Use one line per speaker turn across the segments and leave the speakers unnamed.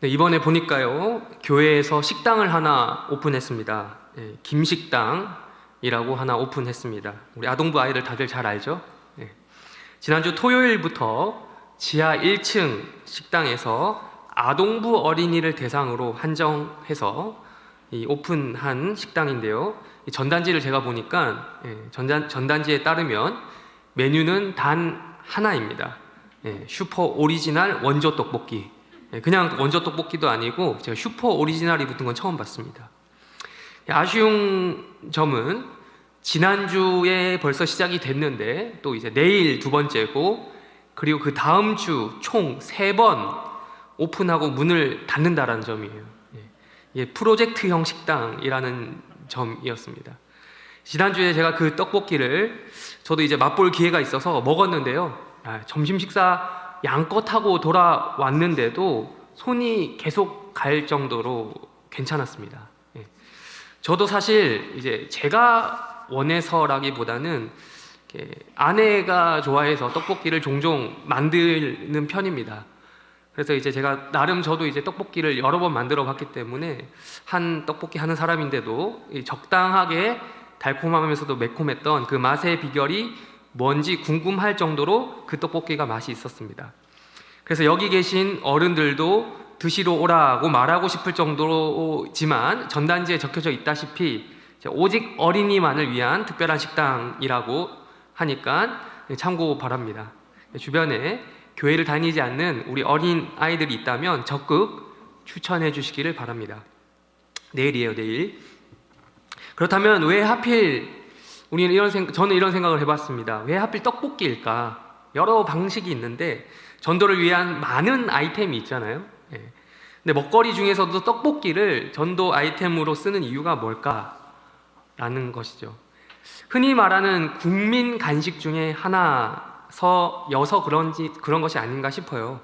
네, 이번에 보니까요, 교회에서 식당을 하나 오픈했습니다. 김식당이라고 하나 오픈했습니다. 우리 아동부 아이들 다들 잘 알죠? 지난주 토요일부터 지하 1층 식당에서 아동부 어린이를 대상으로 한정해서 오픈한 식당인데요. 이 전단지를 제가 보니까 전단지에 따르면 메뉴는 단 하나입니다. 슈퍼 오리지널 원조 떡볶이. 그냥 원조 떡볶이도 아니고 제가 슈퍼 오리지널이 붙은 건 처음 봤습니다. 아쉬운 점은 지난주에 벌써 시작이 됐는데 또 이제 내일 두 번째고, 그리고 그 다음 주 총 3번 오픈하고 문을 닫는다라는 점이에요. 이게 프로젝트형 식당이라는 점이었습니다. 지난주에 제가 그 떡볶이를 저도 이제 맛볼 기회가 있어서 먹었는데요. 점심 식사 양껏 하고 돌아왔는데도 손이 계속 갈 정도로 괜찮았습니다. 저도 사실 이제 제가 원해서라기보다는 아내가 좋아해서 떡볶이를 종종 만드는 편입니다. 그래서 이제 제가 나름 저도 이제 떡볶이를 여러 번 만들어 봤기 때문에 한 떡볶이 하는 사람인데도 적당하게 달콤하면서도 매콤했던 그 맛의 비결이 뭔지 궁금할 정도로 그 떡볶이가 맛이 있었습니다. 그래서 여기 계신 어른들도 드시러 오라고 말하고 싶을 정도지만 전단지에 적혀져 있다시피 오직 어린이만을 위한 특별한 식당이라고 하니까 참고 바랍니다. 주변에 교회를 다니지 않는 우리 어린 아이들이 있다면 적극 추천해 주시기를 바랍니다. 내일이에요, 내일. 그렇다면 왜 하필 저는 이런 생각을 해봤습니다. 왜 하필 떡볶이일까? 여러 방식이 있는데 전도를 위한 많은 아이템이 있잖아요. 근데 먹거리 중에서도 떡볶이를 전도 아이템으로 쓰는 이유가 뭘까라는 것이죠. 흔히 말하는 국민 간식 중에 하나여서 그런 것이 아닌가 싶어요.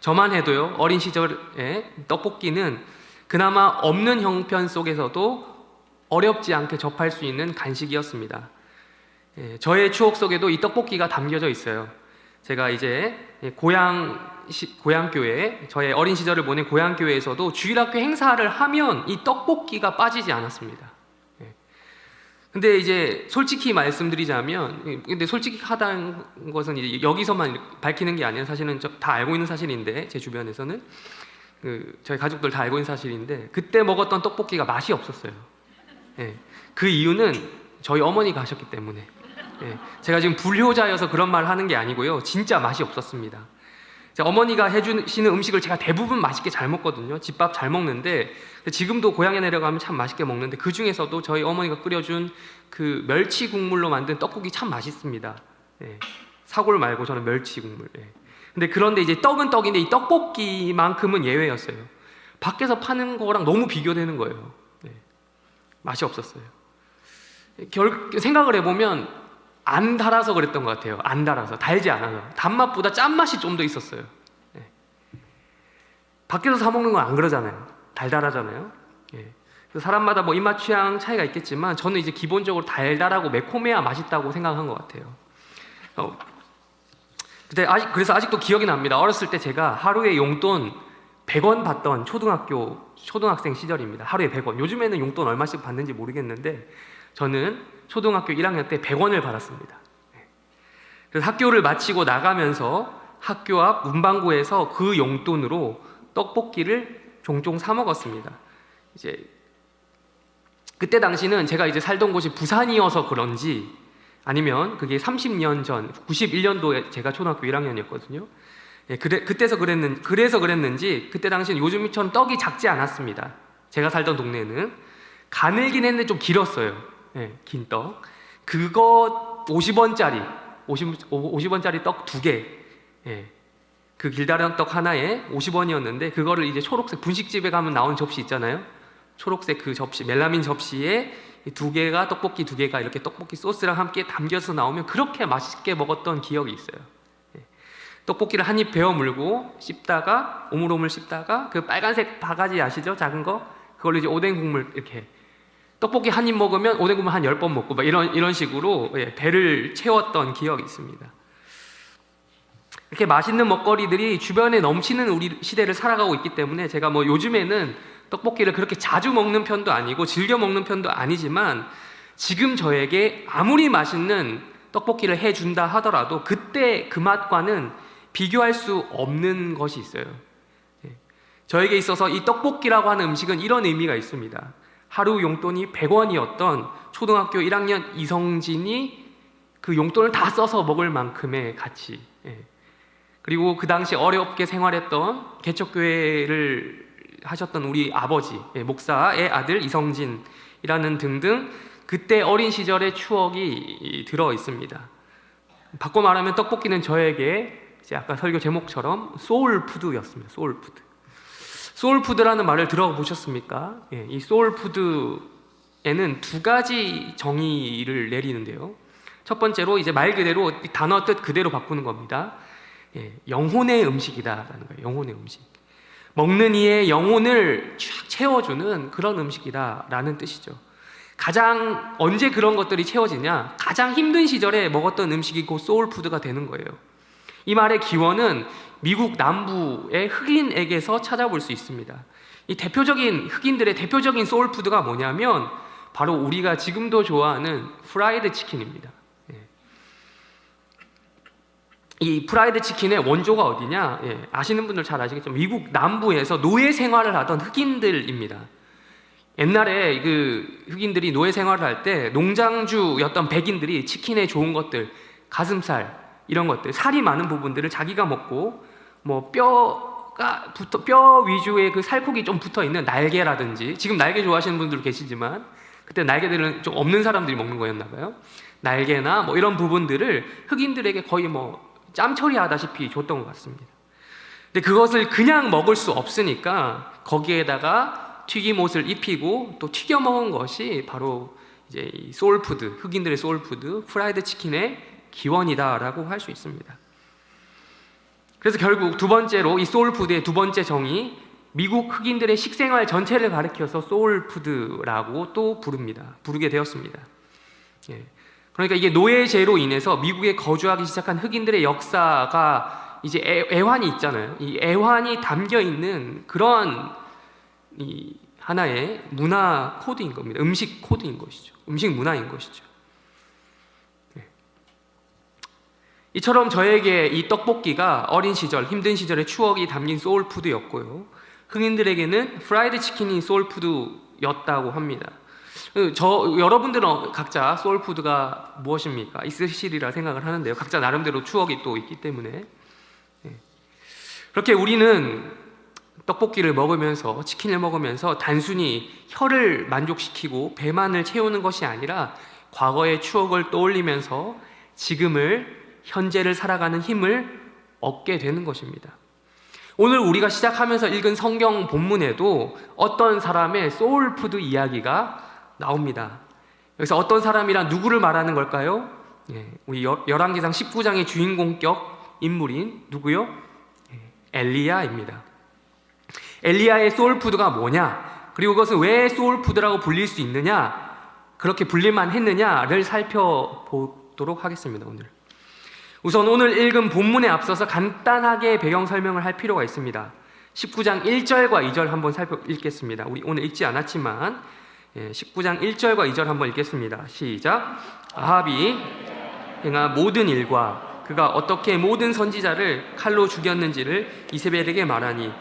저만 해도요, 어린 시절에 떡볶이는 그나마 없는 형편 속에서도 어렵지 않게 접할 수 있는 간식이었습니다. 저의 추억 속에도 이 떡볶이가 담겨져 있어요. 제가 이제 고향교회, 저의 어린 시절을 보낸 고향교회에서도 주일학교 행사를 하면 이 떡볶이가 빠지지 않았습니다. 근데 이제 솔직히 말씀드리자면, 근데 솔직히 하다는 것은 이제 여기서만 밝히는 게 아니라 사실은 다 알고 있는 사실인데, 제 주변에서는 저희 가족들 다 알고 있는 사실인데, 그때 먹었던 떡볶이가 맛이 없었어요. 그 이유는 저희 어머니가 하셨기 때문에. 제가 지금 불효자여서 그런 말 하는 게 아니고요, 진짜 맛이 없었습니다. 어머니가 해주시는 음식을 제가 대부분 맛있게 잘 먹거든요. 집밥 잘 먹는데, 지금도 고향에 내려가면 참 맛있게 먹는데, 그 중에서도 저희 어머니가 끓여준 그 멸치 국물로 만든 떡국이 참 맛있습니다. 사골 말고 저는 멸치 국물. 그런데 이제 떡은 떡인데 이 떡볶이만큼은 예외였어요. 밖에서 파는 거랑 너무 비교되는 거예요. 맛이 없었어요. 생각을 해보면 안 달아서 그랬던 것 같아요. 안 달아서, 달지 않아서. 단맛보다 짠맛이 좀 더 있었어요. 밖에서 사 먹는 건 안 그러잖아요. 달달하잖아요. 그래서 사람마다 뭐 입맛 취향 차이가 있겠지만 저는 이제 기본적으로 달달하고 매콤해야 맛있다고 생각한 것 같아요. 그래서 아직도 기억이 납니다. 어렸을 때 제가 하루에 용돈 100원 받던 초등학생 시절입니다. 하루에 100원. 요즘에는 용돈 얼마씩 받는지 모르겠는데 저는 초등학교 1학년 때 100원을 받았습니다. 그래서 학교를 마치고 나가면서 학교 앞 문방구에서 그 용돈으로 떡볶이를 종종 사 먹었습니다. 이제 그때 당시는 제가 이제 살던 곳이 부산이어서 그런지, 아니면 그게 30년 전 91년도에 제가 초등학교 1학년이었거든요. 그래서 그랬는지 그때 당시는 요즘처럼 떡이 작지 않았습니다. 제가 살던 동네는 가늘긴 했는데 좀 길었어요. 긴 떡. 그거 50원짜리 떡 2개. 그 길다란 떡 하나에 50원이었는데 그거를 이제 초록색 분식집에 가면 나오는 접시 있잖아요. 초록색 그 접시, 멜라민 접시에 2개가 떡볶이 2개가 이렇게 떡볶이 소스랑 함께 담겨서 나오면 그렇게 맛있게 먹었던 기억이 있어요. 떡볶이를 한 입 베어 물고 씹다가 오물오물 씹다가 그 빨간색 바가지 아시죠? 작은 거? 그걸로 이제 오뎅 국물 이렇게 떡볶이 한 입 먹으면 오뎅 국물 한 10번 먹고 막 이런 식으로 배를 채웠던 기억이 있습니다. 이렇게 맛있는 먹거리들이 주변에 넘치는 우리 시대를 살아가고 있기 때문에 제가 뭐 요즘에는 떡볶이를 그렇게 자주 먹는 편도 아니고 즐겨 먹는 편도 아니지만, 지금 저에게 아무리 맛있는 떡볶이를 해준다 하더라도 그때 그 맛과는 비교할 수 없는 것이 있어요. 저에게 있어서 이 떡볶이라고 하는 음식은 이런 의미가 있습니다. 하루 용돈이 100원이었던 초등학교 1학년 이성진이 그 용돈을 다 써서 먹을 만큼의 가치. 그리고 그 당시 어렵게 생활했던 개척교회를 하셨던 우리 아버지, 목사의 아들 이성진이라는 등등 그때 어린 시절의 추억이 들어 있습니다. 바꿔 말하면 떡볶이는 저에게 이제 아까 설교 제목처럼 소울푸드였습니다. 소울푸드. 소울푸드라는 말을 들어보셨습니까? 이 소울푸드에는 두 가지 정의를 내리는데요. 첫 번째로 이제 말 그대로 단어 뜻 그대로 바꾸는 겁니다. 영혼의 음식이다라는 거예요. 영혼의 음식. 먹는 이의 영혼을 쫙 채워주는 그런 음식이다라는 뜻이죠. 가장 언제 그런 것들이 채워지냐? 가장 힘든 시절에 먹었던 음식이 곧 소울푸드가 되는 거예요. 이 말의 기원은 미국 남부의 흑인에게서 찾아볼 수 있습니다. 이 대표적인 흑인들의 대표적인 소울푸드가 뭐냐면 바로 우리가 지금도 좋아하는 프라이드 치킨입니다. 이 프라이드 치킨의 원조가 어디냐? 아시는 분들 잘 아시겠죠? 미국 남부에서 노예 생활을 하던 흑인들입니다. 옛날에 그 흑인들이 노예 생활을 할 때 농장주였던 백인들이 치킨에 좋은 것들, 가슴살 이런 것들, 살이 많은 부분들을 자기가 먹고 뭐 뼈 위주의 그 살코기 좀 붙어 있는 날개라든지, 지금 날개 좋아하시는 분들 계시지만 그때 날개들은 좀 없는 사람들이 먹는 거였나 봐요. 날개나 뭐 이런 부분들을 흑인들에게 거의 뭐 짬처리하다시피 줬던 것 같습니다. 근데 그것을 그냥 먹을 수 없으니까 거기에다가 튀김옷을 입히고 또 튀겨 먹은 것이 바로 이제 이 소울푸드, 흑인들의 소울푸드, 프라이드 치킨의 기원이다라고 할 수 있습니다. 그래서 결국 두 번째로 이 소울푸드의 두 번째 정의, 미국 흑인들의 식생활 전체를 가리켜서 소울푸드라고 또 부르게 되었습니다. 그러니까 이게 노예제로 인해서 미국에 거주하기 시작한 흑인들의 역사가 이제 애환이 있잖아요. 이 애환이 담겨 있는 그런 이 하나의 문화 코드인 겁니다. 음식 코드인 것이죠. 음식 문화인 것이죠. 이처럼 저에게 이 떡볶이가 어린 시절, 힘든 시절의 추억이 담긴 소울푸드였고요. 흑인들에게는 프라이드 치킨이 소울푸드였다고 합니다. 여러분들은 각자 소울푸드가 무엇입니까? 있으시리라 생각을 하는데요. 각자 나름대로 추억이 또 있기 때문에. 그렇게 우리는 떡볶이를 먹으면서, 치킨을 먹으면서 단순히 혀를 만족시키고 배만을 채우는 것이 아니라 과거의 추억을 떠올리면서 지금을, 현재를 살아가는 힘을 얻게 되는 것입니다. 오늘 우리가 시작하면서 읽은 성경 본문에도 어떤 사람의 소울푸드 이야기가 나옵니다. 여기서 어떤 사람이란 누구를 말하는 걸까요? 우리 열왕기상 19장의 주인공격 인물인 누구요? 엘리야입니다. 엘리야의 소울푸드가 뭐냐? 그리고 그것은 왜 소울푸드라고 불릴 수 있느냐? 그렇게 불릴만 했느냐를 살펴보도록 하겠습니다. 오늘 우선 오늘 읽은 본문에 앞서서 간단하게 배경 설명을 할 필요가 있습니다. 19장 1절과 2절 한번 읽겠습니다. 우리 오늘 읽지 않았지만 19장 1절과 2절 한번 읽겠습니다. 시작. 아합이 행한 모든 일과 그가 어떻게 모든 선지자를 칼로 죽였는지를 이세벨에게 말하니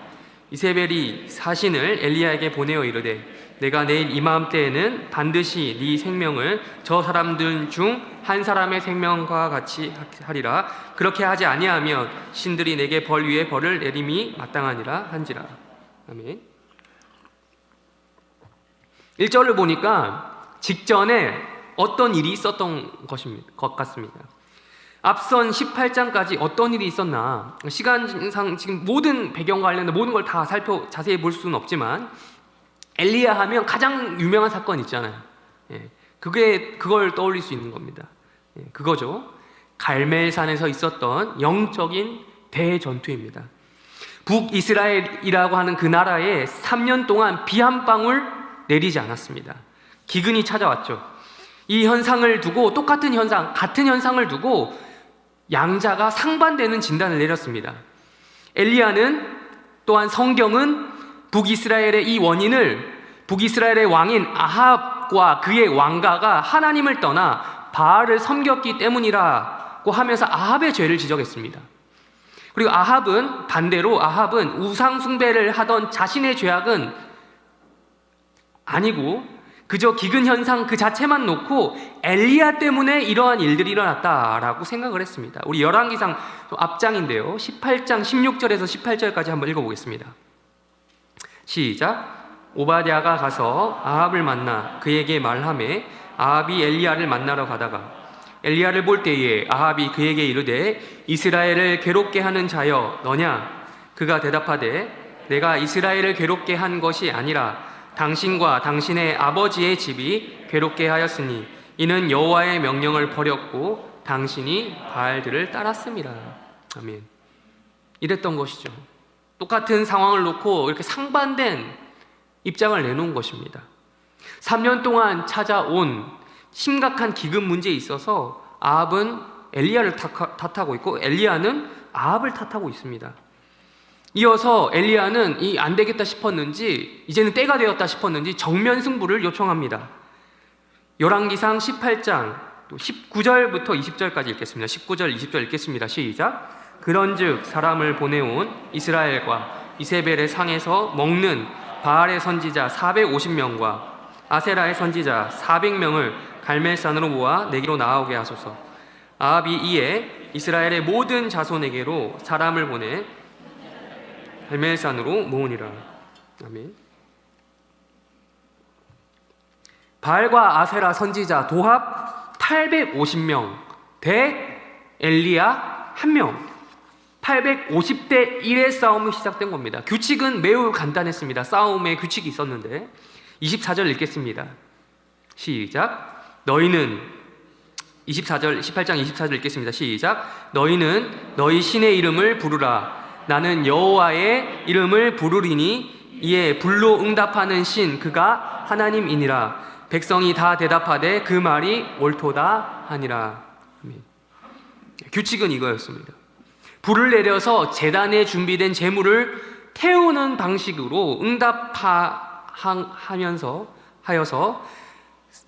이세벨이 사신을 엘리야에게 보내어 이르되 내가 내일 이맘때에는 반드시 네 생명을 저 사람들 중 한 사람의 생명과 같이 하리라. 그렇게 하지 아니하면 신들이 내게 벌 위에 벌을 내림이 마땅하니라 한지라. 아멘. 1절을 보니까 직전에 어떤 일이 있었던 것 같습니다. 앞선 18장까지 어떤 일이 있었나, 시간상 지금 모든 배경과 관련된 모든 걸 다 자세히 볼 수는 없지만 엘리야 하면 가장 유명한 사건 있잖아요. 그걸 떠올릴 수 있는 겁니다. 그거죠. 갈멜산에서 있었던 영적인 대전투입니다. 북이스라엘이라고 하는 그 나라에 3년 동안 비 한 방울 내리지 않았습니다. 기근이 찾아왔죠. 이 현상을 두고, 똑같은 현상, 같은 현상을 두고 양자가 상반되는 진단을 내렸습니다. 엘리야는 또한 성경은 북이스라엘의 이 원인을 북이스라엘의 왕인 아합과 그의 왕가가 하나님을 떠나 바알을 섬겼기 때문이라고 하면서 아합의 죄를 지적했습니다. 그리고 반대로 아합은 우상 숭배를 하던 자신의 죄악은 아니고 그저 기근 현상 그 자체만 놓고 엘리야 때문에 이러한 일들이 일어났다라고 생각을 했습니다. 우리 열왕기상 앞장인데요, 18장 16절에서 18절까지 한번 읽어보겠습니다. 시작. 오바댜가 가서 아합을 만나 그에게 말하매 아합이 엘리야를 만나러 가다가 엘리야를 볼 때에 아합이 그에게 이르되 이스라엘을 괴롭게 하는 자여 너냐? 그가 대답하되 내가 이스라엘을 괴롭게 한 것이 아니라 당신과 당신의 아버지의 집이 괴롭게 하였으니 이는 여호와의 명령을 버렸고 당신이 바알들을 따랐습니다. 아멘. 이랬던 것이죠. 똑같은 상황을 놓고 이렇게 상반된 입장을 내놓은 것입니다. 3년 동안 찾아온 심각한 기근 문제에 있어서 아합은 엘리야를 탓하고 있고 엘리야는 아합을 탓하고 있습니다. 이어서 엘리야는 이 안 되겠다 싶었는지 이제는 때가 되었다 싶었는지 정면 승부를 요청합니다. 열왕기상 18장 19절부터 20절까지 읽겠습니다. 19절, 20절 읽겠습니다. 시작. 그런즉 사람을 보내온 이스라엘과 이세벨의 상에서 먹는 바알의 선지자 450명과 아세라의 선지자 400명을 갈멜산으로 모아 내게로 나오게 하소서. 아합이 이에 이스라엘의 모든 자손에게로 사람을 보내 갈멜산으로 모으니라. 아멘. 바알과 아세라 선지자 도합 850명 대 엘리야 1명. 850대 1의 싸움이 시작된 겁니다. 규칙은 매우 간단했습니다. 싸움에 규칙이 있었는데 24절 읽겠습니다. 시작. 너희는 18장 24절 읽겠습니다. 시작. 너희는 너희 신의 이름을 부르라. 나는 여호와의 이름을 부르리니 이에 불로 응답하는 신 그가 하나님이니라. 백성이 다 대답하되 그 말이 옳도다 하니라. 규칙은 이거였습니다. 불을 내려서 제단에 준비된 제물을 태우는 방식으로 하여서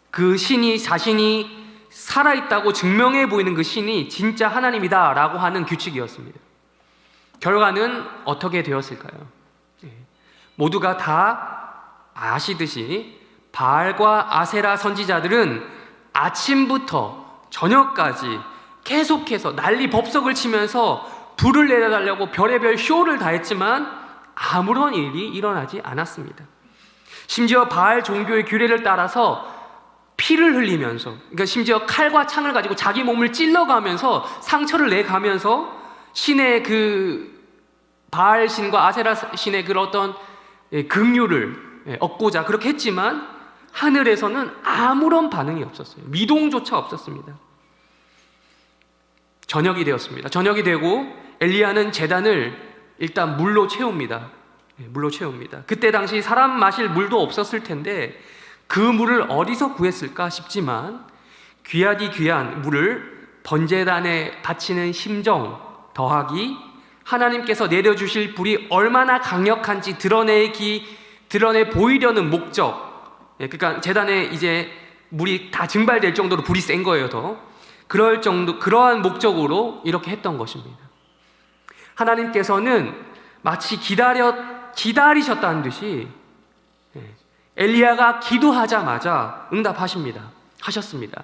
그 신이 자신이 살아있다고 증명해 보이는 그 신이 진짜 하나님이다 라고 하는 규칙이었습니다. 결과는 어떻게 되었을까요? 모두가 다 아시듯이 바알과 아세라 선지자들은 아침부터 저녁까지 계속해서 난리 법석을 치면서 불을 내려달라고 별의별 쇼를 다 했지만 아무런 일이 일어나지 않았습니다. 심지어 바알 종교의 규례를 따라서 피를 흘리면서, 그러니까 심지어 칼과 창을 가지고 자기 몸을 찔러가면서 상처를 내가면서 신의 그 바알 신과 아세라 신의 그 어떤 긍휼을 얻고자 그렇게 했지만 하늘에서는 아무런 반응이 없었어요. 미동조차 없었습니다. 저녁이 되었습니다. 저녁이 되고 엘리야는 제단을 일단 물로 채웁니다. 물로 채웁니다. 그때 당시 사람 마실 물도 없었을 텐데 그 물을 어디서 구했을까 싶지만 귀하디 귀한 물을 번제단에 바치는 심정 더하기 하나님께서 내려주실 불이 얼마나 강력한지 드러내 보이려는 목적, 그러니까 제단에 이제 물이 다 증발될 정도로 불이 센 거예요. 그러한 목적으로 이렇게 했던 것입니다. 하나님께서는 마치 기다리셨다는 듯이 엘리야가 기도하자마자 하셨습니다.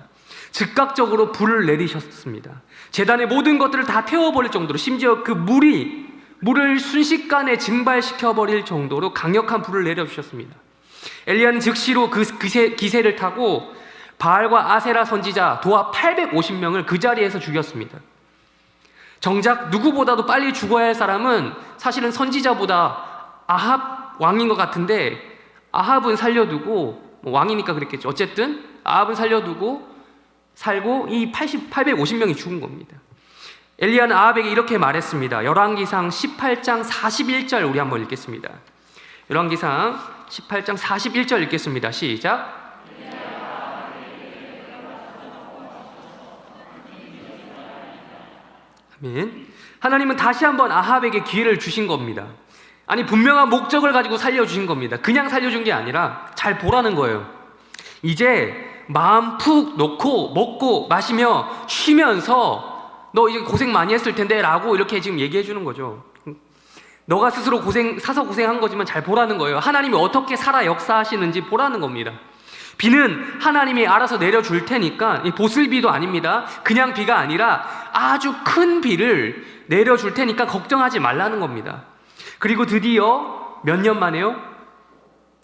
즉각적으로 불을 내리셨습니다. 제단의 모든 것들을 다 태워버릴 정도로, 심지어 그 물을 순식간에 증발시켜버릴 정도로 강력한 불을 내려주셨습니다. 엘리야는 즉시로 그 기세를 타고 바알과 아세라 선지자 도합 850명을 그 자리에서 죽였습니다. 정작 누구보다도 빨리 죽어야 할 사람은 사실은 선지자보다 아합 왕인 것 같은데 아합은 살려두고, 왕이니까 그랬겠죠. 어쨌든 아합은 살려두고 살고 이 850명이 죽은 겁니다. 엘리야는 아합에게 이렇게 말했습니다. 열왕기상 18장 41절 우리 한번 읽겠습니다. 열왕기상 18장 41절 읽겠습니다. 시작. 아멘. 하나님은 다시 한번 아합에게 기회를 주신 겁니다. 아니, 분명한 목적을 가지고 살려주신 겁니다. 그냥 살려준 게 아니라 잘 보라는 거예요. 이제 마음 푹 놓고 먹고 마시며 쉬면서 너 이제 고생 많이 했을 텐데 라고 이렇게 지금 얘기해 주는 거죠. 너가 스스로 사서 고생한 거지만 잘 보라는 거예요. 하나님이 어떻게 살아 역사하시는지 보라는 겁니다. 비는 하나님이 알아서 내려줄 테니까, 보슬비도 아닙니다. 그냥 비가 아니라 아주 큰 비를 내려줄 테니까 걱정하지 말라는 겁니다. 그리고 드디어 몇 년 만에요?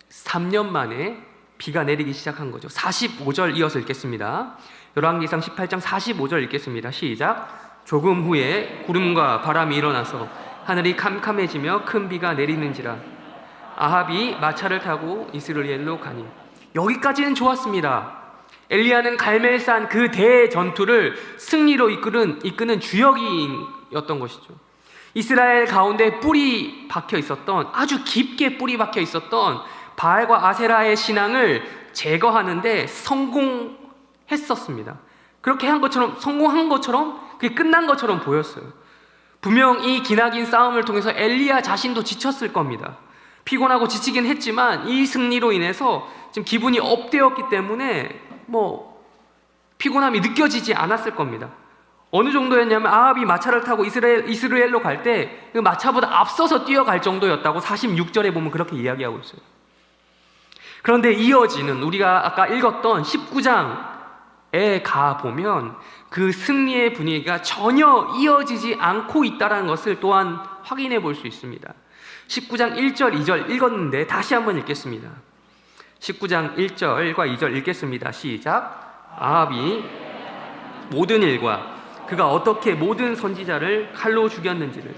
3년 만에 비가 내리기 시작한 거죠. 45절 이어서 읽겠습니다. 열왕기상 18장 45절 읽겠습니다. 시작. 조금 후에 구름과 바람이 일어나서 하늘이 캄캄해지며 큰 비가 내리는지라. 아합이 마차를 타고 이스라엘로 가니. 여기까지는 좋았습니다. 엘리야는 갈멜산 그 대전투를 승리로 이끄는 주역이었던 것이죠. 이스라엘 가운데 뿌리 박혀 있었던, 아주 깊게 뿌리 박혀 있었던 바알과 아세라의 신앙을 제거하는데 성공했었습니다. 그렇게 성공한 것처럼, 그게 끝난 것처럼 보였어요. 분명 이 기나긴 싸움을 통해서 엘리야 자신도 지쳤을 겁니다. 피곤하고 지치긴 했지만 이 승리로 인해서 지금 기분이 업되었기 때문에 피곤함이 느껴지지 않았을 겁니다. 어느 정도였냐면 아합이 마차를 타고 이스라엘로 갈 때 그 마차보다 앞서서 뛰어갈 정도였다고 46절에 보면 그렇게 이야기하고 있어요. 그런데 이어지는, 우리가 아까 읽었던 19장에 가보면 그 승리의 분위기가 전혀 이어지지 않고 있다는 것을 또한 확인해 볼 수 있습니다. 19장 1절, 2절 읽었는데 다시 한번 읽겠습니다. 19장 1절과 2절 읽겠습니다. 시작. 아합이 모든 일과 그가 어떻게 모든 선지자를 칼로 죽였는지를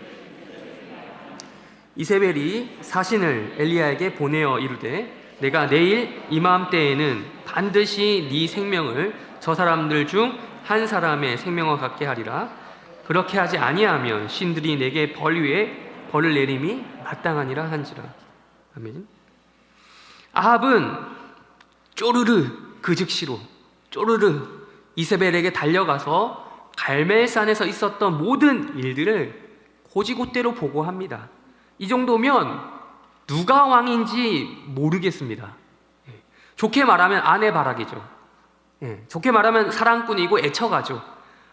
이세벨이 사신을 엘리야에게 보내어 이르되 내가 내일 이맘때에는 반드시 네 생명을 저 사람들 중 한 사람의 생명과 같게 하리라. 그렇게 하지 아니하면 신들이 내게 벌 위에 벌을 내림이 마땅하니라 한지라. 아멘. 아합은 쪼르르 그 즉시로 쪼르르 이세벨에게 달려가서 갈멜산에서 있었던 모든 일들을 고지곳대로 보고합니다. 이 정도면 누가 왕인지 모르겠습니다. 좋게 말하면 아내 바라기죠. 좋게 말하면 사랑꾼이고 애처가죠.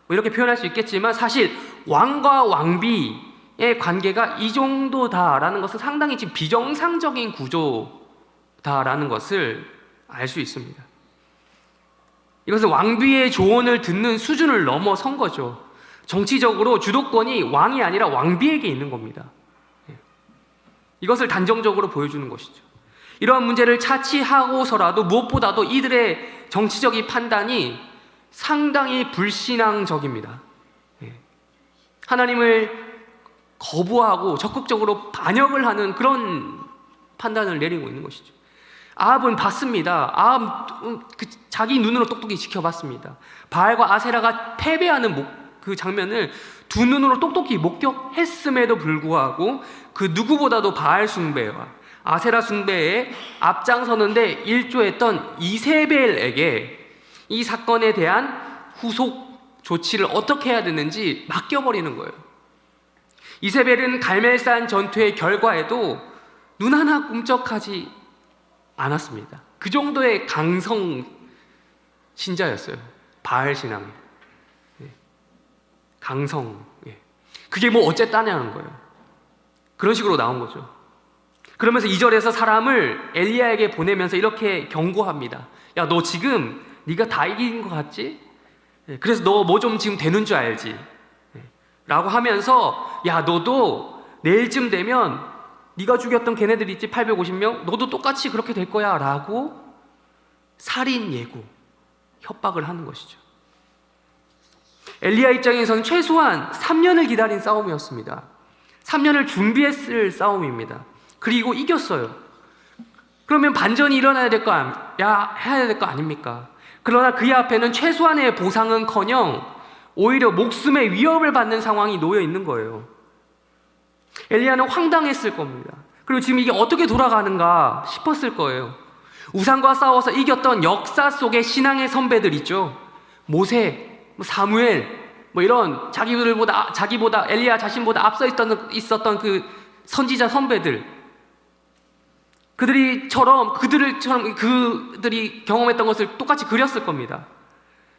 이렇게 표현할 수 있겠지만 사실 왕과 왕비의 관계가 이 정도다라는 것은 상당히 지금 비정상적인 구조다라는 것을 알 수 있습니다. 이것은 왕비의 조언을 듣는 수준을 넘어선 거죠. 정치적으로 주도권이 왕이 아니라 왕비에게 있는 겁니다. 이것을 단정적으로 보여주는 것이죠. 이러한 문제를 차치하고서라도 무엇보다도 이들의 정치적인 판단이 상당히 불신앙적입니다. 하나님을 거부하고 적극적으로 반역을 하는 그런 판단을 내리고 있는 것이죠. 아합은 봤습니다. 자기 눈으로 똑똑히 지켜봤습니다. 바알과 아세라가 패배하는 그 장면을 두 눈으로 똑똑히 목격했음에도 불구하고 그 누구보다도 바알 숭배와 아세라 숭배에 앞장서는데 일조했던 이세벨에게 이 사건에 대한 후속 조치를 어떻게 해야 되는지 맡겨버리는 거예요. 이세벨은 갈멜산 전투의 결과에도 눈 하나 꿈쩍하지 않았습니다. 그 정도의 강성 신자였어요. 바알 신앙. 강성. 그게 어쨌다냐는 거예요. 그런 식으로 나온 거죠. 그러면서 2절에서 사람을 엘리야에게 보내면서 이렇게 경고합니다. 야, 너 지금 네가 다 이긴 것 같지? 그래서 너 뭐 좀 지금 되는 줄 알지? 라고 하면서 야, 너도 내일쯤 되면 네가 죽였던 걔네들 있지, 850명? 너도 똑같이 그렇게 될 거야 라고 살인 예고, 협박을 하는 것이죠. 엘리야 입장에서는 최소한 3년을 기다린 싸움이었습니다. 3년을 준비했을 싸움입니다. 그리고 이겼어요. 그러면 반전이 일어나야 될 거 해야 될 거 아닙니까? 그러나 그의 앞에는 최소한의 보상은커녕 오히려 목숨의 위협을 받는 상황이 놓여 있는 거예요. 엘리야는 황당했을 겁니다. 그리고 지금 이게 어떻게 돌아가는가 싶었을 거예요. 우상과 싸워서 이겼던 역사 속의 신앙의 선배들 있죠. 모세, 사무엘, 뭐 이런 자기보다 엘리야 자신보다 앞서 있었던 그 선지자 선배들, 그들이 경험했던 것을 똑같이 그렸을 겁니다.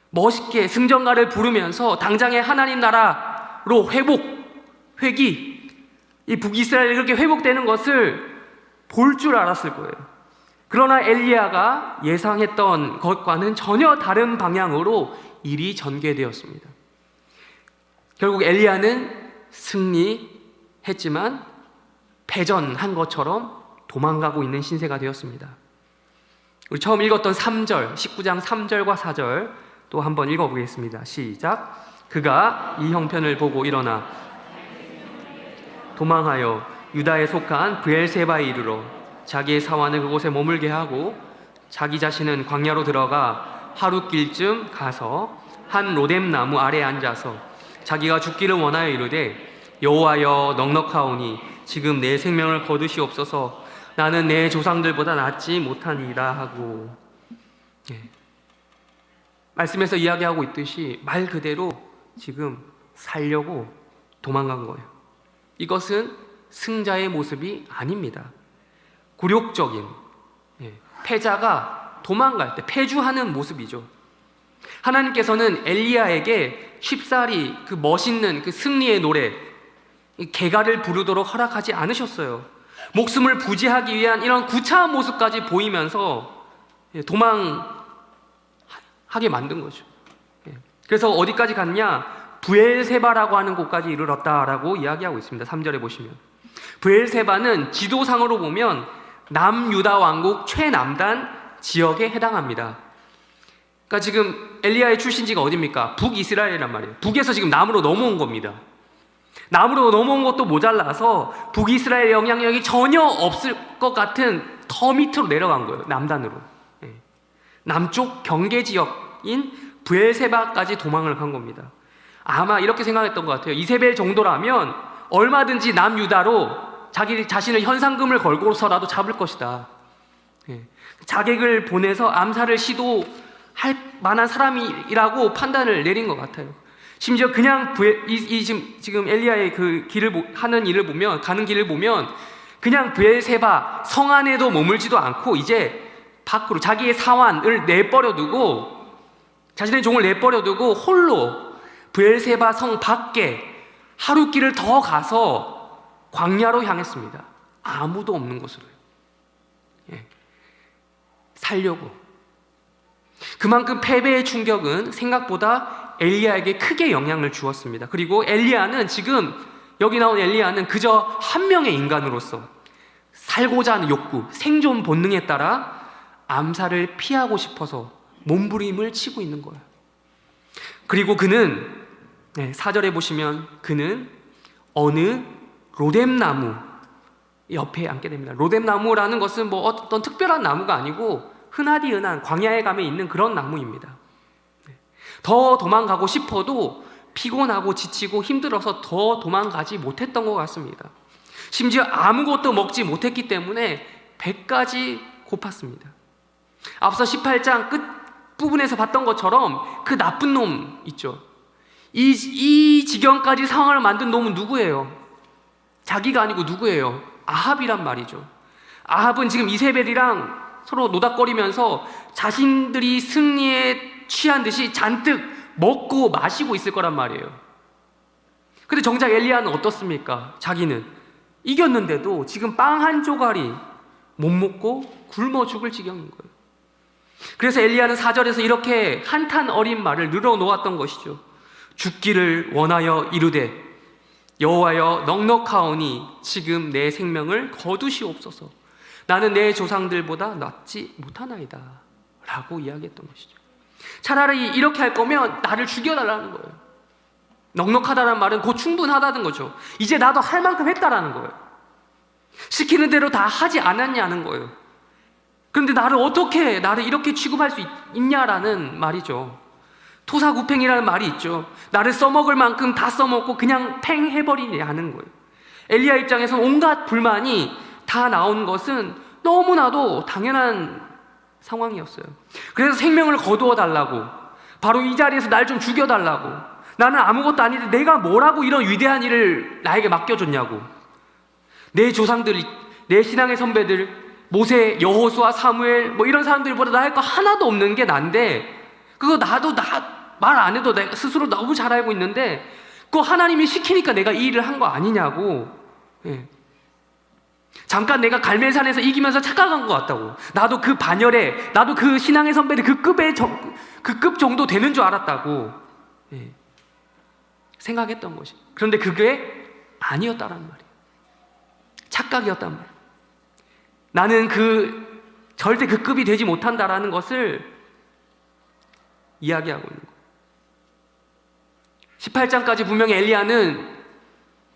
멋있게 승전가를 부르면서 당장의 하나님 나라로 회귀, 이 북이스라엘이 그렇게 회복되는 것을 볼 줄 알았을 거예요. 그러나 엘리야가 예상했던 것과는 전혀 다른 방향으로 일이 전개되었습니다. 결국 엘리야는 승리했지만 패전한 것처럼 도망가고 있는 신세가 되었습니다. 우리 처음 읽었던 3절, 19장 3절과 4절 또 한번 읽어보겠습니다. 시작. 그가 이 형편을 보고 일어나 도망하여 유다에 속한 브엘세바에 이르러 자기의 사환을 그곳에 머물게 하고 자기 자신은 광야로 들어가 하룻길쯤 가서 한 로뎀 나무 아래에 앉아서 자기가 죽기를 원하여 이르되 여호와여 넉넉하오니 지금 내 생명을 거두시옵소서. 나는 내 조상들보다 낫지 못하니이다 하고, 말씀에서 이야기하고 있듯이 말 그대로 지금 살려고 도망간 거예요. 이것은 승자의 모습이 아닙니다. 굴욕적인, 패자가 도망갈 때 패주하는 모습이죠. 하나님께서는 엘리야에게 쉽사리 그 멋있는 그 승리의 노래, 개가를 부르도록 허락하지 않으셨어요. 목숨을 부지하기 위한 이런 구차한 모습까지 보이면서 도망하게 만든 거죠. 그래서 어디까지 갔냐? 브엘세바라고 하는 곳까지 이르렀다라고 이야기하고 있습니다. 3절에 보시면 브엘세바는 지도상으로 보면 남유다 왕국 최남단 지역에 해당합니다. 그러니까 지금 엘리야의 출신지가 어디입니까? 북이스라엘이란 말이에요. 북에서 지금 남으로 넘어온 겁니다. 남으로 넘어온 것도 모자라서 북이스라엘 영향력이 전혀 없을 것 같은 더 밑으로 내려간 거예요. 남단으로. 남쪽 경계 지역인 브엘세바까지 도망을 간 겁니다. 아마 이렇게 생각했던 것 같아요. 이세벨 정도라면 얼마든지 남유다로 자기 자신을 현상금을 걸고서라도 잡을 것이다. 자객을 보내서 암살을 시도할 만한 사람이라고 판단을 내린 것 같아요. 심지어 그냥 지금 엘리야의 그 가는 길을 보면 그냥 브엘세바 성 안에도 머물지도 않고 이제 밖으로 자기의 사환을 자신의 종을 내버려 두고 홀로 브엘세바 성 밖에 하룻길을 더 가서 광야로 향했습니다. 아무도 없는 곳으로. 살려고. 그만큼 패배의 충격은 생각보다 엘리야에게 크게 영향을 주었습니다. 그리고 여기 나온 엘리야는 그저 한 명의 인간으로서 살고자 하는 욕구, 생존 본능에 따라 암살을 피하고 싶어서 몸부림을 치고 있는 거예요. 그리고 그는 4절에 보시면 그는 어느 로뎀나무 옆에 앉게 됩니다. 로뎀나무라는 것은 뭐 어떤 특별한 나무가 아니고 흔하디 흔한 광야에 가면 있는 그런 나무입니다. 더 도망가고 싶어도 피곤하고 지치고 힘들어서 더 도망가지 못했던 것 같습니다. 심지어 아무것도 먹지 못했기 때문에 배까지 고팠습니다. 앞서 18장 끝 부분에서 봤던 것처럼 그 나쁜 놈 있죠. 이 지경까지 상황을 만든 놈은 누구예요? 자기가 아니고 누구예요? 아합이란 말이죠. 아합은 지금 이세벨이랑 서로 노닥거리면서 자신들이 승리에 취한 듯이 잔뜩 먹고 마시고 있을 거란 말이에요. 근데 정작 엘리야는 어떻습니까? 자기는 이겼는데도 지금 빵 한 조각이 못 먹고 굶어 죽을 지경인 거예요. 그래서 엘리야는 4절에서 이렇게 한탄 어린 말을 늘어놓았던 것이죠. 죽기를 원하여 이르되 여호와여 넉넉하오니 지금 내 생명을 거두시옵소서. 나는 내 조상들보다 낫지 못하나이다 라고 이야기했던 것이죠. 차라리 이렇게 할 거면 나를 죽여달라는 거예요. 넉넉하다는 말은 곧 충분하다는 거죠. 이제 나도 할 만큼 했다라는 거예요. 시키는 대로 다 하지 않았냐는 거예요. 그런데 나를 이렇게 취급할 수 있냐라는 말이죠. 토사구팽이라는 말이 있죠. 나를 써먹을 만큼 다 써먹고 그냥 팽 해버리냐는 거예요. 엘리야 입장에서는 온갖 불만이 다 나온 것은 너무나도 당연한 상황이었어요. 그래서 생명을 거두어 달라고, 바로 이 자리에서 날 좀 죽여달라고, 나는 아무것도 아닌데 내가 뭐라고 이런 위대한 일을 나에게 맡겨줬냐고. 내 조상들, 내 신앙의 선배들, 모세, 여호수아, 사무엘 뭐 이런 사람들보다 나 할 거 하나도 없는 게 난데, 그거 나도 말 안 해도 내가 스스로 너무 잘 알고 있는데 그거 하나님이 시키니까 내가 이 일을 한 거 아니냐고. 예. 잠깐 내가 갈멜산에서 이기면서 착각한 것 같다고. 나도 그 반열에, 나도 그 신앙의 선배들 그 급 정도 되는 줄 알았다고. 예. 생각했던 것이. 그런데 그게 아니었다란 말이에요. 착각이었단 말이에요. 나는 절대 그 급이 되지 못한다라는 것을 이야기하고 있는 거예요. 18장까지 분명히 엘리야는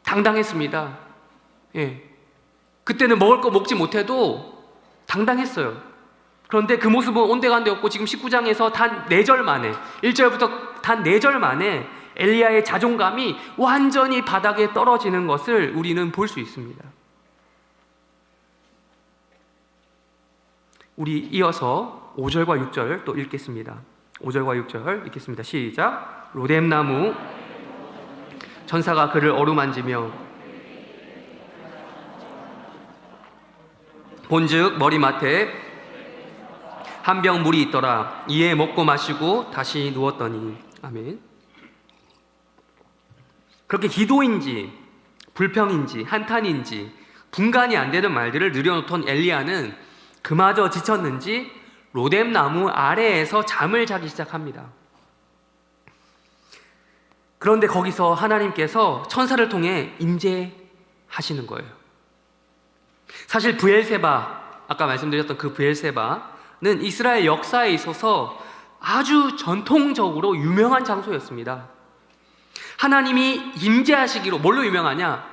당당했습니다. 예. 그때는 먹을 거 먹지 못해도 당당했어요. 그런데 그 모습은 온데간데 없고 지금 19장에서 단 4절 만에, 1절부터 단 4절 만에 엘리야의 자존감이 완전히 바닥에 떨어지는 것을 우리는 볼 수 있습니다. 우리 이어서 5절과 6절 또 읽겠습니다. 5절과 6절 읽겠습니다. 시작. 로뎀나무 천사가 그를 어루만지며 본즉 머리맡에 한 병 물이 있더라. 이에 먹고 마시고 다시 누웠더니. 아멘. 그렇게 기도인지 불평인지 한탄인지 분간이 안 되는 말들을 늘여놓던 엘리야는 그마저 지쳤는지 로뎀나무 아래에서 잠을 자기 시작합니다. 그런데 거기서 하나님께서 천사를 통해 임재하시는 거예요. 사실 브엘세바, 아까 말씀드렸던 그 브엘세바는 이스라엘 역사에 있어서 아주 전통적으로 유명한 장소였습니다. 하나님이 임재하시기로, 뭘로 유명하냐?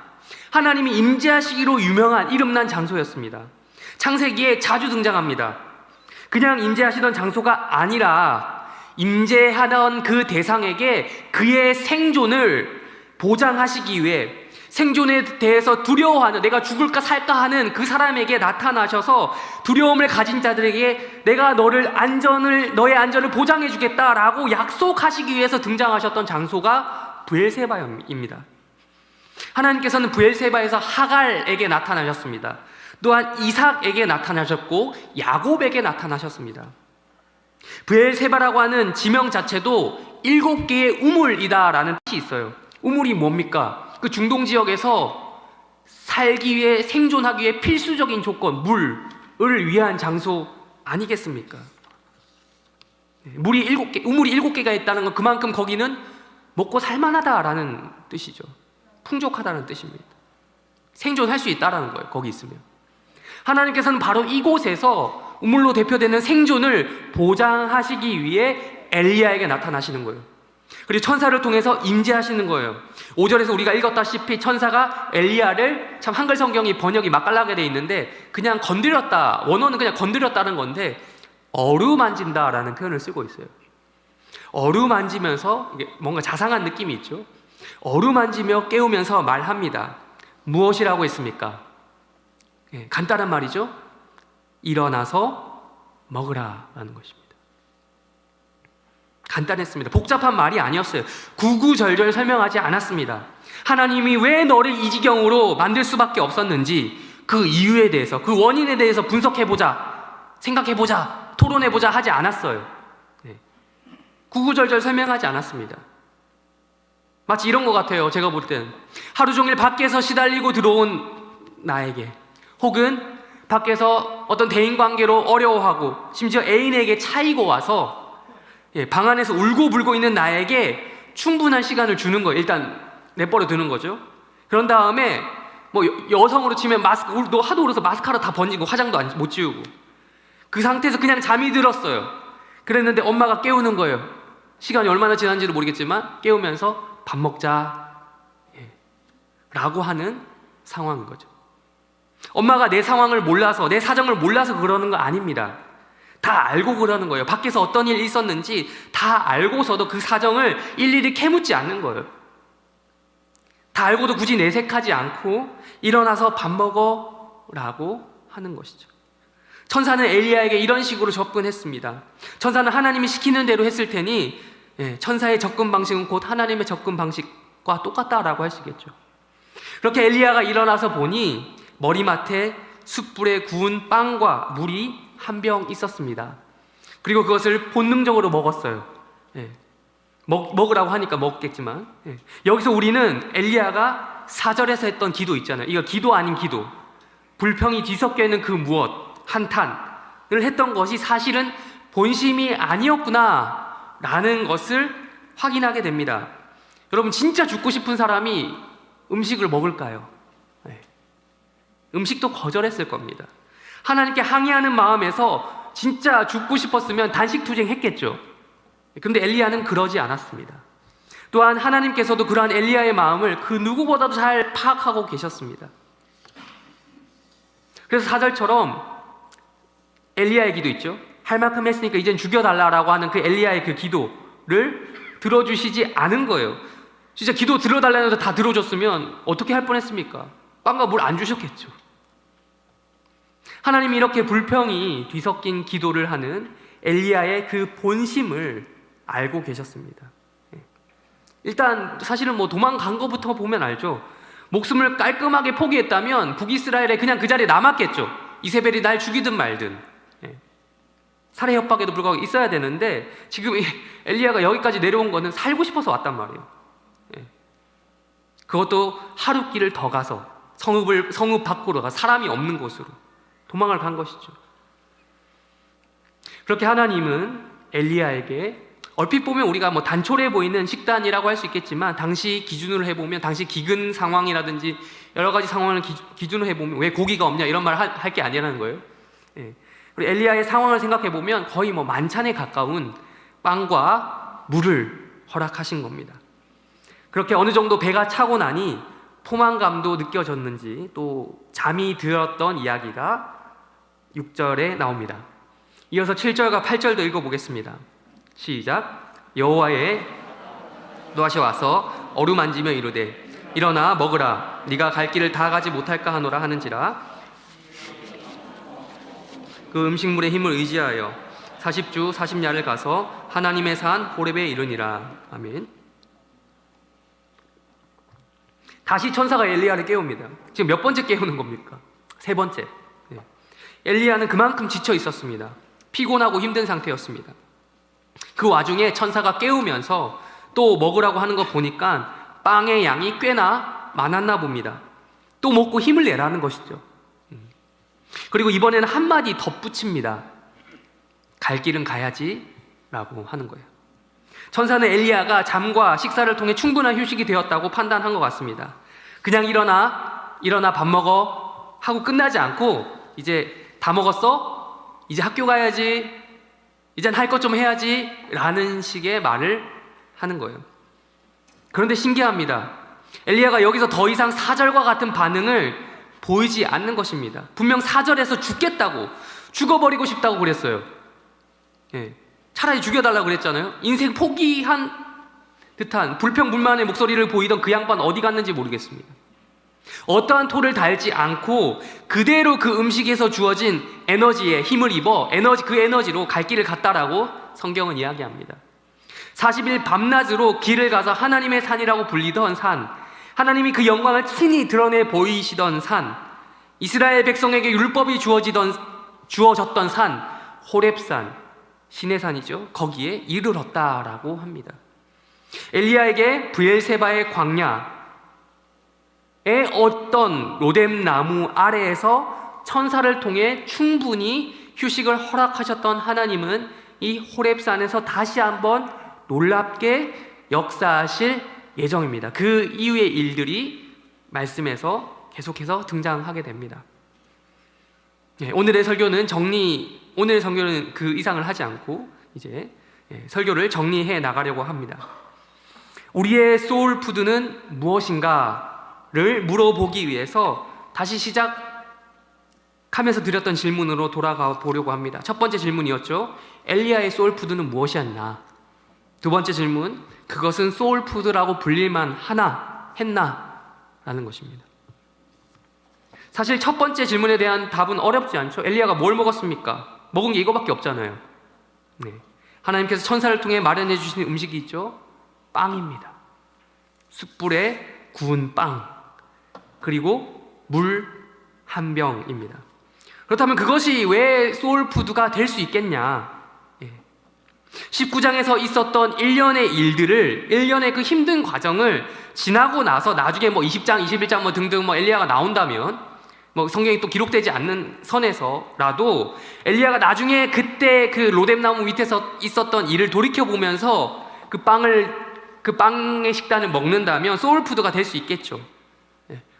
하나님이 임재하시기로 유명한 이름난 장소였습니다. 창세기에 자주 등장합니다. 그냥 임재하시던 장소가 아니라 임재하던 그 대상에게 그의 생존을 보장하시기 위해, 생존에 대해서 두려워하는, 내가 죽을까 살까 하는 그 사람에게 나타나셔서 두려움을 가진 자들에게 내가 너의 안전을 보장해 주겠다라고 약속하시기 위해서 등장하셨던 장소가 브엘세바입니다. 하나님께서는 브엘세바에서 하갈에게 나타나셨습니다. 또한 이삭에게 나타나셨고 야곱에게 나타나셨습니다. 브엘세바라고 하는 지명 자체도 7개의 우물이다라는 뜻이 있어요. 우물이 뭡니까? 그 중동 지역에서 살기 위해, 생존하기 위해 필수적인 조건, 물을 위한 장소 아니겠습니까? 우물이 7개가 있다는 건 그만큼 거기는 먹고 살만하다라는 뜻이죠. 풍족하다는 뜻입니다. 생존할 수 있다라는 거예요. 거기 있으면. 하나님께서는 바로 이곳에서 우물로 대표되는 생존을 보장하시기 위해 엘리야에게 나타나시는 거예요. 그리고 천사를 통해서 임재하시는 거예요. 5절에서 우리가 읽었다시피 천사가 엘리야를, 참 한글 성경이 번역이 맛깔나게 돼 있는데 그냥 건드렸다, 원어는 그냥 건드렸다는 건데 어루만진다라는 표현을 쓰고 있어요. 어루만지면서, 이게 뭔가 자상한 느낌이 있죠. 어루만지며 깨우면서 말합니다. 무엇이라고 했습니까? 간단한 말이죠. 일어나서 먹으라 라는 것입니다. 간단했습니다. 복잡한 말이 아니었어요. 구구절절 설명하지 않았습니다. 하나님이 왜 너를 이 지경으로 만들 수밖에 없었는지, 그 이유에 대해서, 그 원인에 대해서 분석해보자, 생각해보자, 토론해보자 하지 않았어요. 구구절절 설명하지 않았습니다. 마치 이런 것 같아요. 제가 볼 때는 하루 종일 밖에서 시달리고 들어온 나에게, 혹은 밖에서 어떤 대인관계로 어려워하고 심지어 애인에게 차이고 와서 방 안에서 울고불고 있는 나에게 충분한 시간을 주는 거예요. 일단 내버려 두는 거죠. 그런 다음에 뭐 여성으로 치면 너 하도 울어서 마스카라 다 번지고 화장도 못 지우고 그 상태에서 그냥 잠이 들었어요. 그랬는데 엄마가 깨우는 거예요. 시간이 얼마나 지난지도 모르겠지만 깨우면서 밥 먹자 라고 하는 상황인 거죠. 엄마가 내 상황을 몰라서, 내 사정을 몰라서 그러는 거 아닙니다. 다 알고 그러는 거예요. 밖에서 어떤 일이 있었는지 다 알고서도 그 사정을 일일이 캐묻지 않는 거예요. 다 알고도 굳이 내색하지 않고 일어나서 밥 먹어 라고 하는 것이죠. 천사는 엘리야에게 이런 식으로 접근했습니다. 천사는 하나님이 시키는 대로 했을 테니 천사의 접근 방식은 곧 하나님의 접근 방식과 똑같다라고 할 수 있겠죠. 그렇게 엘리야가 일어나서 보니 머리맡에 숯불에 구운 빵과 물이 한 병 있었습니다. 그리고 그것을 본능적으로 먹었어요. 먹으라고 하니까 먹겠지만, 여기서 우리는 엘리야가 4절에서 했던 기도 있잖아요. 이거 기도 아닌 기도, 불평이 뒤섞여 있는 그 무엇, 한탄을 했던 것이 사실은 본심이 아니었구나 라는 것을 확인하게 됩니다. 여러분, 진짜 죽고 싶은 사람이 음식을 먹을까요? 음식도 거절했을 겁니다. 하나님께 항의하는 마음에서 진짜 죽고 싶었으면 단식투쟁했겠죠. 그런데 엘리야는 그러지 않았습니다. 또한 하나님께서도 그러한 엘리야의 마음을 그 누구보다도 잘 파악하고 계셨습니다. 그래서 4절처럼 엘리야의 기도 있죠. 할 만큼 했으니까 이젠 죽여달라라고 하는 그 엘리야의 그 기도를 들어주시지 않은 거예요. 진짜 기도 들어달라는 거 다 들어줬으면 어떻게 할 뻔했습니까? 빵과 물 안 주셨겠죠. 하나님이 이렇게 불평이 뒤섞인 기도를 하는 엘리야의 그 본심을 알고 계셨습니다. 일단 사실은 도망간 것부터 보면 알죠. 목숨을 깔끔하게 포기했다면 북이스라엘에 그냥 그 자리에 남았겠죠. 이세벨이 날 죽이든 말든, 살해 협박에도 불구하고 있어야 되는데 지금 엘리야가 여기까지 내려온 거는 살고 싶어서 왔단 말이에요. 그것도 하루 길을 더 가서 성읍 밖으로 가 사람이 없는 곳으로 도망을 간 것이죠. 그렇게 하나님은 엘리야에게 얼핏 보면 우리가 단촐해 보이는 식단이라고 할 수 있겠지만 당시 기준으로 해보면, 당시 기근 상황이라든지 여러 가지 상황을 기준으로 해보면 왜 고기가 없냐 이런 말 할 게 아니라는 거예요. 그리고 엘리야의 상황을 생각해 보면 거의 만찬에 가까운 빵과 물을 허락하신 겁니다. 그렇게 어느 정도 배가 차고 나니 포만감도 느껴졌는지 또 잠이 들었던 이야기가 6절에 나옵니다. 이어서 7절과 8절도 읽어보겠습니다. 시작. 여호와의 노하시 와서 어루만지며 이르되 일어나 먹으라. 네가 갈 길을 다 가지 못할까 하노라 하는지라. 그 음식물의 힘을 의지하여 40주 40야를 가서 하나님의 산 호렙에 이르니라. 아멘. 다시 천사가 엘리야를 깨웁니다. 지금 몇 번째 깨우는 겁니까? 3번째. 엘리야는 그만큼 지쳐 있었습니다. 피곤하고 힘든 상태였습니다. 그 와중에 천사가 깨우면서 또 먹으라고 하는 거 보니까 빵의 양이 꽤나 많았나 봅니다. 또 먹고 힘을 내라는 것이죠. 그리고 이번에는 한마디 덧붙입니다. 갈 길은 가야지 라고 하는 거예요. 천사는 엘리야가 잠과 식사를 통해 충분한 휴식이 되었다고 판단한 것 같습니다. 그냥 일어나 밥 먹어 하고 끝나지 않고 이제 다 먹었어? 이제 학교 가야지, 이젠 할 것 좀 해야지 라는 식의 말을 하는 거예요. 그런데 신기합니다. 엘리야가 여기서 더 이상 4절과 같은 반응을 보이지 않는 것입니다. 분명 4절에서 죽겠다고, 죽어버리고 싶다고 그랬어요. 차라리 죽여달라고 그랬잖아요. 인생 포기한 듯한 불평불만의 목소리를 보이던 그 양반 어디 갔는지 모르겠습니다. 어떠한 토를 달지 않고 그대로 그 음식에서 주어진 에너지에 힘을 입어 그 에너지로 갈 길을 갔다라고 성경은 이야기합니다. 40일 밤낮으로 길을 가서 하나님의 산이라고 불리던 산, 하나님이 그 영광을 친히 드러내 보이시던 산, 이스라엘 백성에게 율법이 주어졌던 산, 호렙산, 신의 산이죠. 거기에 이르렀다라고 합니다. 엘리야에게 브엘세바의 광야의 어떤 로뎀나무 아래에서 천사를 통해 충분히 휴식을 허락하셨던 하나님은 이 호렙산에서 다시 한번 놀랍게 역사하실 예정입니다. 그 이후의 일들이 말씀에서 계속해서 등장하게 됩니다. 오늘의 설교는 그 이상을 하지 않고 이제 설교를 정리해 나가려고 합니다. 우리의 소울푸드는 무엇인가를 물어보기 위해서 다시 시작하면서 드렸던 질문으로 돌아가 보려고 합니다. 첫 번째 질문이었죠. 엘리야의 소울푸드는 무엇이었나? 두 번째 질문, 그것은 소울푸드라고 불릴만 했나? 라는 것입니다. 사실 첫 번째 질문에 대한 답은 어렵지 않죠. 엘리야가 뭘 먹었습니까? 먹은 게 이거밖에 없잖아요. 하나님께서 천사를 통해 마련해 주신 음식이 있죠. 빵입니다. 숯불에 구운 빵, 그리고 물 한 병입니다. 그렇다면 그것이 왜 소울푸드가 될 수 있겠냐? 19장에서 있었던 1년의 일들을, 1년의 그 힘든 과정을 지나고 나서 나중에 20장, 21장 등등 엘리야가 나온다면, 성경이 또 기록되지 않는 선에서라도 엘리야가 나중에 그때 그 로뎀나무 밑에서 있었던 일을 돌이켜 보면서 그 빵의 식단을 먹는다면 소울푸드가 될 수 있겠죠.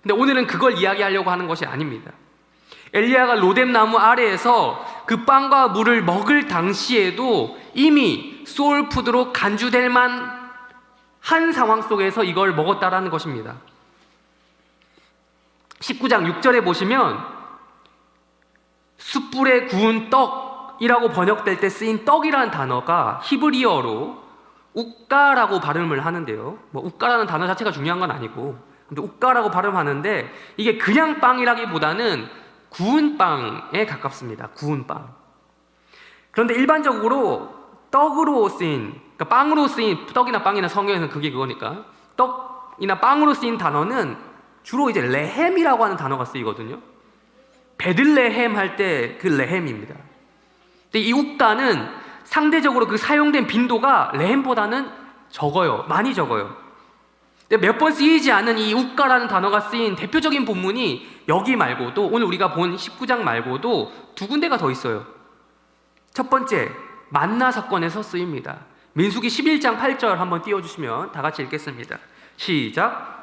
근데 오늘은 그걸 이야기하려고 하는 것이 아닙니다. 엘리야가 로뎀나무 아래에서 그 빵과 물을 먹을 당시에도 이미 소울푸드로 간주될 만한 상황 속에서 이걸 먹었다라는 것입니다. 19장 6절에 보시면 숯불에 구운 떡이라고 번역될 때 쓰인 떡이라는 단어가 히브리어로 우까라고 발음을 하는데요. 우까라는 단어 자체가 중요한 건 아니고, 근데 우까라고 발음하는데 이게 그냥 빵이라기보다는 구운 빵에 가깝습니다. 구운 빵. 그런데 일반적으로 떡으로 쓰인, 그러니까 빵으로 쓰인, 떡이나 빵이나 성경에서는 그게 그거니까 떡이나 빵으로 쓰인 단어는 주로 이제 레헴이라고 하는 단어가 쓰이거든요. 베들레헴 할 때 그 레헴입니다. 근데 이 우까는 상대적으로 그 사용된 빈도가 레헴보다는 적어요. 많이 적어요. 몇 번 쓰이지 않은 이 우까라는 단어가 쓰인 대표적인 본문이 여기 말고도, 오늘 우리가 본 19장 말고도 두 군데가 더 있어요. 첫 번째, 만나 사건에서 쓰입니다. 민수기 11장 8절 한번 띄워주시면 다 같이 읽겠습니다. 시작.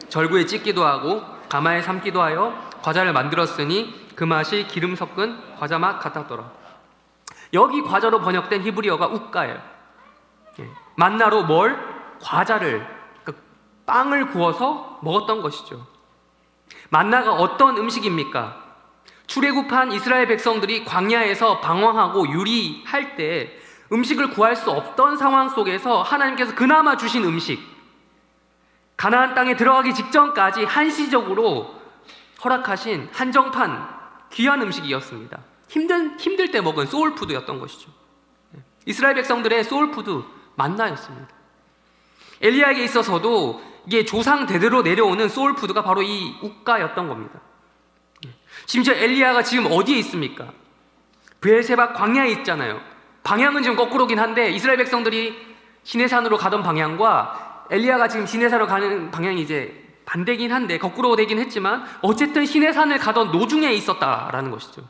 절구에 찢기도 하고 가마에 삶기도 하여 과자를 만들었으니 그 맛이 기름 섞은 과자 맛 같았더라. 여기 과자로 번역된 히브리어가 우까예요. 만나로 과자를, 그러니까 빵을 구워서 먹었던 것이죠. 만나가 어떤 음식입니까? 출애굽한 이스라엘 백성들이 광야에서 방황하고 유리할 때 음식을 구할 수 없던 상황 속에서 하나님께서 그나마 주신 음식, 가나안 땅에 들어가기 직전까지 한시적으로 허락하신 한정판 귀한 음식이었습니다. 힘들 때 먹은 소울푸드였던 것이죠. 이스라엘 백성들의 소울푸드 만나였습니다. 엘리야에게 있어서도 이게 조상 대대로 내려오는 소울푸드가 바로 이 우까였던 겁니다. 심지어 엘리야가 지금 어디에 있습니까? 브엘세바 광야에 있잖아요. 방향은 지금 거꾸로긴 한데 이스라엘 백성들이 시내산으로 가던 방향과 엘리야가 지금 시내산으로 가는 방향이 이제 반대긴 한데, 거꾸로 되긴 했지만 어쨌든 시내산을 가던 노중에 있었다라는 것이죠.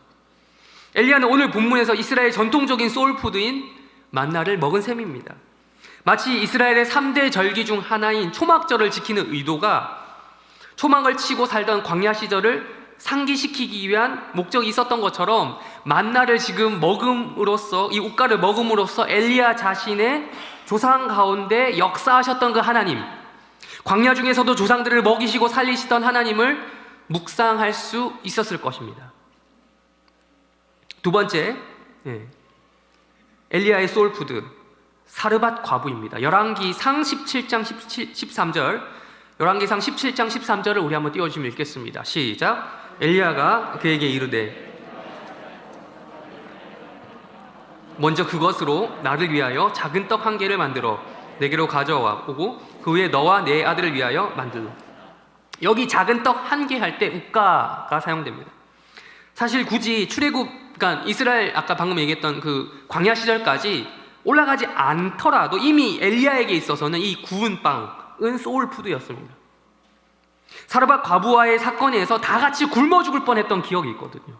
엘리야는 오늘 본문에서 이스라엘 전통적인 소울푸드인 만나를 먹은 셈입니다. 마치 이스라엘의 3대 절기 중 하나인 초막절을 지키는 의도가 초막을 치고 살던 광야 시절을 상기시키기 위한 목적이 있었던 것처럼 만나를 지금 먹음으로써, 이 우까를 먹음으로써 엘리야 자신의 조상 가운데 역사하셨던 그 하나님, 광야 중에서도 조상들을 먹이시고 살리시던 하나님을 묵상할 수 있었을 것입니다. 두 번째, 엘리야의 소울푸드, 사르밧 과부입니다. 열왕기상 17장 13절, 열왕기상 17장 13절을 우리 한번 띄워주시면 읽겠습니다. 시작. 엘리야가 그에게 이르되 먼저 그것으로 나를 위하여 작은 떡 한 개를 만들어 내게로 가져와 오고 그 후에 너와 내 아들을 위하여 만들라. 여기 작은 떡 한 개 할 때 우까가 사용됩니다. 사실 굳이 그러니까 이스라엘, 아까 방금 얘기했던 그 광야 시절까지 올라가지 않더라도 이미 엘리야에게 있어서는 이 구운 빵은 소울푸드였습니다. 사르밧 과부와의 사건에서 다 같이 굶어 죽을 뻔했던 기억이 있거든요.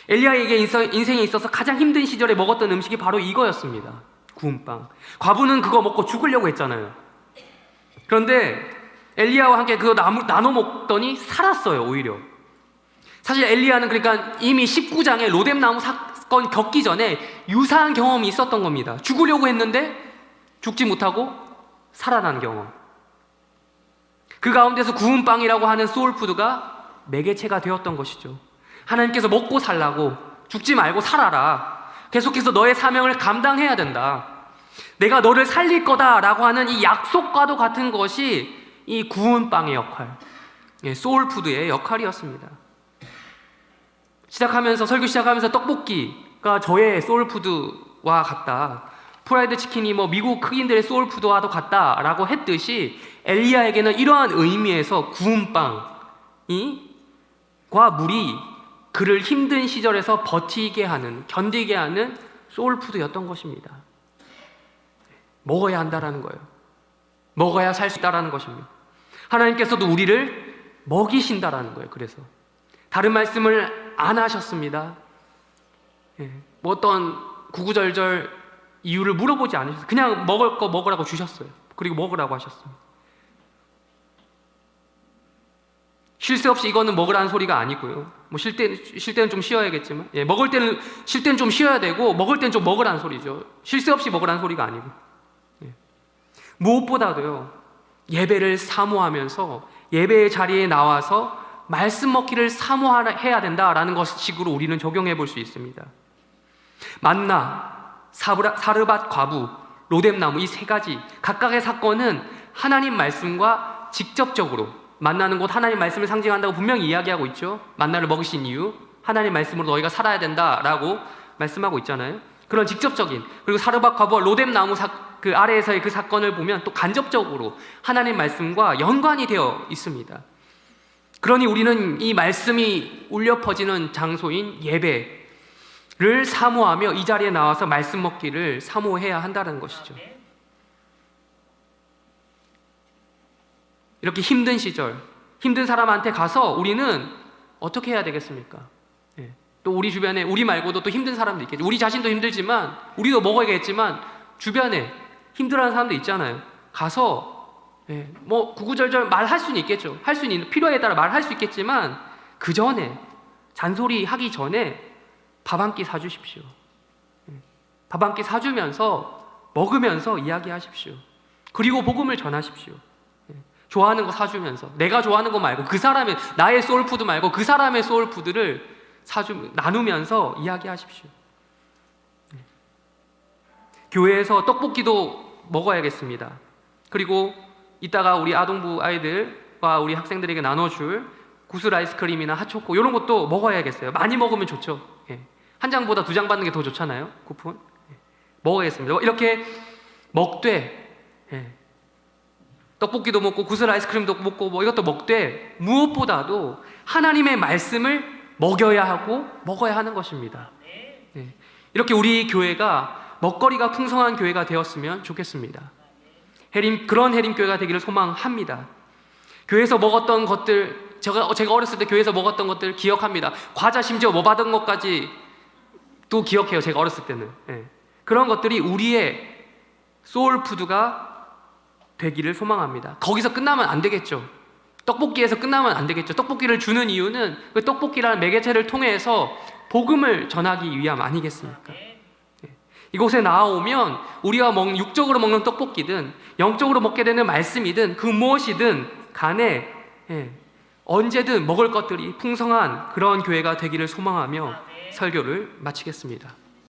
엘리야에게 인생에 있어서 가장 힘든 시절에 먹었던 음식이 바로 이거였습니다. 구운 빵. 과부는 그거 먹고 죽으려고 했잖아요. 그런데 엘리야와 함께 그거 나눠 먹더니 살았어요, 오히려. 사실 엘리야는 그러니까 이미 19장에 로뎀나무 사건 겪기 전에 유사한 경험이 있었던 겁니다. 죽으려고 했는데 죽지 못하고 살아난 경험. 그 가운데서 구운 빵이라고 하는 소울푸드가 매개체가 되었던 것이죠. 하나님께서 먹고 살라고, 죽지 말고 살아라, 계속해서 너의 사명을 감당해야 된다, 내가 너를 살릴 거다라고 하는 이 약속과도 같은 것이 이 구운 빵의 역할, 소울푸드의 역할이었습니다. 설교 시작하면서 떡볶이가 저의 소울푸드와 같다. 프라이드 치킨이 미국 흑인들의 소울푸드와도 같다라고 했듯이 엘리야에게는 이러한 의미에서 구운 빵과 물이 그를 힘든 시절에서 버티게 하는, 견디게 하는 소울푸드였던 것입니다. 먹어야 한다라는 거예요. 먹어야 살 수 있다라는 것입니다. 하나님께서도 우리를 먹이신다라는 거예요. 그래서 다른 말씀을 안 하셨습니다. 어떤 구구절절 이유를 물어보지 않으셨어요. 그냥 먹을 거 먹으라고 주셨어요. 그리고 먹으라고 하셨습니다. 쉴 새 없이 이거는 먹으라는 소리가 아니고요. 쉴 때는 좀 쉬어야겠지만, 쉴 때는 좀 쉬어야 되고, 먹을 때는 좀 먹으라는 소리죠. 쉴 새 없이 먹으라는 소리가 아니고. 무엇보다도요, 예배를 사모하면서 예배의 자리에 나와서 말씀 먹기를 사모해야 된다라는 것식으로 우리는 적용해 볼 수 있습니다. 만나, 사르밧 과부, 로뎀나무 이 세 가지 각각의 사건은 하나님 말씀과 직접적으로, 만나는 곳 하나님 말씀을 상징한다고 분명히 이야기하고 있죠. 만나를 먹이신 이유, 하나님 말씀으로 너희가 살아야 된다라고 말씀하고 있잖아요. 그런 직접적인, 그리고 사르밧 과부와 로뎀나무 그 아래에서의 그 사건을 보면 또 간접적으로 하나님 말씀과 연관이 되어 있습니다. 그러니 우리는 이 말씀이 울려 퍼지는 장소인 예배를 사모하며 이 자리에 나와서 말씀 먹기를 사모해야 한다는 것이죠. 이렇게 힘든 시절, 힘든 사람한테 가서 우리는 어떻게 해야 되겠습니까? 또 우리 주변에 우리 말고도 또 힘든 사람도 있겠죠. 우리 자신도 힘들지만, 우리도 먹어야겠지만 주변에 힘들어하는 사람도 있잖아요. 가서 구구절절 말할 수는 있겠죠. 할 수는 있는, 필요에 따라 말할 수 있겠지만 그 전에, 잔소리 하기 전에 밥 한 끼 사주십시오. 밥 한 끼 사주면서 먹으면서 이야기하십시오. 그리고 복음을 전하십시오. 좋아하는 거 사주면서, 내가 좋아하는 거 말고 그 사람의, 나의 소울푸드 말고 그 사람의 소울푸드를 나누면서 이야기하십시오. 교회에서 떡볶이도 먹어야겠습니다. 그리고 이따가 우리 아동부 아이들과 우리 학생들에게 나눠줄 구슬 아이스크림이나 핫초코 이런 것도 먹어야겠어요. 많이 먹으면 좋죠. 한 장보다 두 장 받는 게 더 좋잖아요. 쿠폰. 먹어야겠습니다. 이렇게 먹되, 떡볶이도 먹고 구슬 아이스크림도 먹고 이것도 먹되, 무엇보다도 하나님의 말씀을 먹여야 하고 먹어야 하는 것입니다. 이렇게 우리 교회가 먹거리가 풍성한 교회가 되었으면 좋겠습니다. 그런 해림교회가 되기를 소망합니다. 교회에서 먹었던 것들, 제가 어렸을 때 교회에서 먹었던 것들 기억합니다. 과자 심지어 받은 것까지 또 기억해요. 제가 어렸을 때는. 그런 것들이 우리의 소울푸드가 되기를 소망합니다. 거기서 끝나면 안 되겠죠. 떡볶이에서 끝나면 안 되겠죠. 떡볶이를 주는 이유는 그 떡볶이라는 매개체를 통해서 복음을 전하기 위함 아니겠습니까? 이곳에 나오면 우리가 육적으로 먹는 떡볶이든 영적으로 먹게 되는 말씀이든 그 무엇이든 간에 언제든 먹을 것들이 풍성한 그런 교회가 되기를 소망하며 설교를 마치겠습니다.